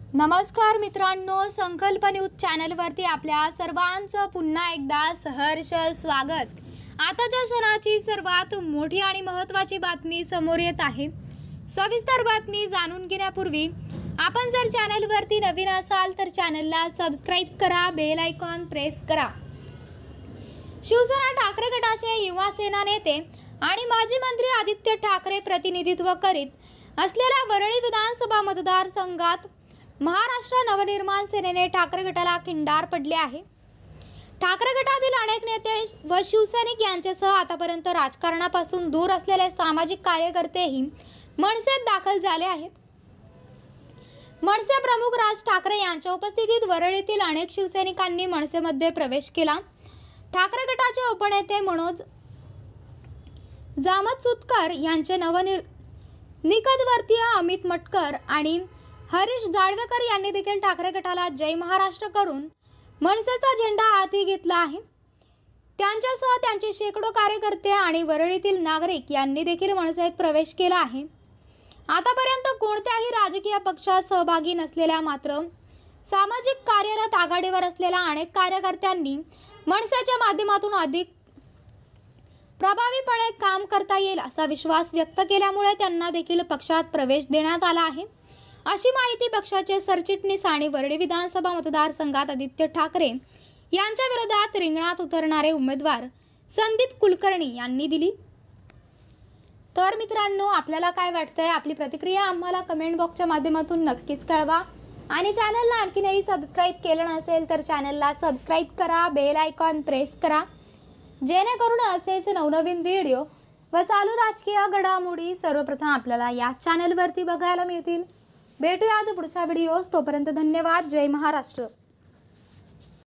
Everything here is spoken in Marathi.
नमस्कार मित्रांनो, संकल्प न्यूज चॅनलवरती आपल्या सर्वांचं पुन्हा एकदा सहर्ष स्वागत। आताच्या क्षणाची सर्वात मोठी आणि महत्त्वाची बातमी समोर येत आहे। सविस्तर बातमी जाणून घेण्यापूर्वी आपण जर चॅनलवरती नवीन असाल तर चॅनलला सबस्क्राइब करा, बेल आयकॉन प्रेस करा। शिवसेना ठाकरे गटाचे युवा सेना नेते आणि माजी मंत्री आदित्य ठाकरे प्रतिनिधित्व करीत असलेल्या वरळी विधानसभा मतदारसंघात महाराष्ट्र नवनिर्माण सेनेने ठाकरे गटाला खिंडार पडले आहे। ठाकरे गटातील अनेक नेते व शिवसैनिक यांच्यासह आतापर्यंत राजकारणापासून दूर असलेले सामाजिक कार्यकर्तेही मनसेत दाखल झाले आहेत। मनसे प्रमुख राज ठाकरे यांच्या उपस्थितीत वरळीतील अनेक शिवसैनिकांनी मनसेमध्ये प्रवेश केला। ठाकरे गटाचे उपनेते मनोज जामतसुतकर यांचे निकटवर्तीय अमित मटकर आणि हरीश जाडवेकर यांनी देखील ठाकरे गटाला जय महाराष्ट्र करून मनसेचा झेंडा हाती घेतला आहे। त्यांच्यासह त्यांचे शेकडो कार्यकर्ते आणि वरळीतील नागरिक यांनी देखील मनसेत प्रवेश केला आहे। आतापर्यंत कोणत्याही राजकीय पक्षात सहभागी नसलेल्या मात्र सामाजिक कार्यरत आघाडीवर असलेल्या अनेक कार्यकर्त्यांनी मनसेच्या माध्यमातून अधिक प्रभावीपणे काम करता येईल असा विश्वास व्यक्त केल्यामुळे त्यांना देखील पक्षात प्रवेश देण्यात आला आहे, अशी माहिती पक्षाचे सरचिटणीस आणि वरळी विधानसभा मतदारसंघात आदित्य ठाकरे यांच्या विरोधात रिंगणात उतरणारे उमेदवार संदीप कुलकर्णी यांनी दिली। तर मित्रांनो, आपल्याला काय वाटतंय? आपली प्रतिक्रिया आम्हाला कमेंट बॉक्सच्या माध्यमातून नक्कीच कळवा आणि चॅनलला आणखीनही सबस्क्राइब केलं नसेल तर चॅनलला सबस्क्राइब करा, बेल आयकॉन प्रेस करा, जेणेकरून असेच नवनवीन व्हिडिओ व चालू राजकीय घडामोडी सर्वप्रथम आपल्याला या चॅनलवरती बघायला मिळतील। भेटूयात पुढच्या व्हिडिओस, तोपर्यंत धन्यवाद। जय महाराष्ट्र।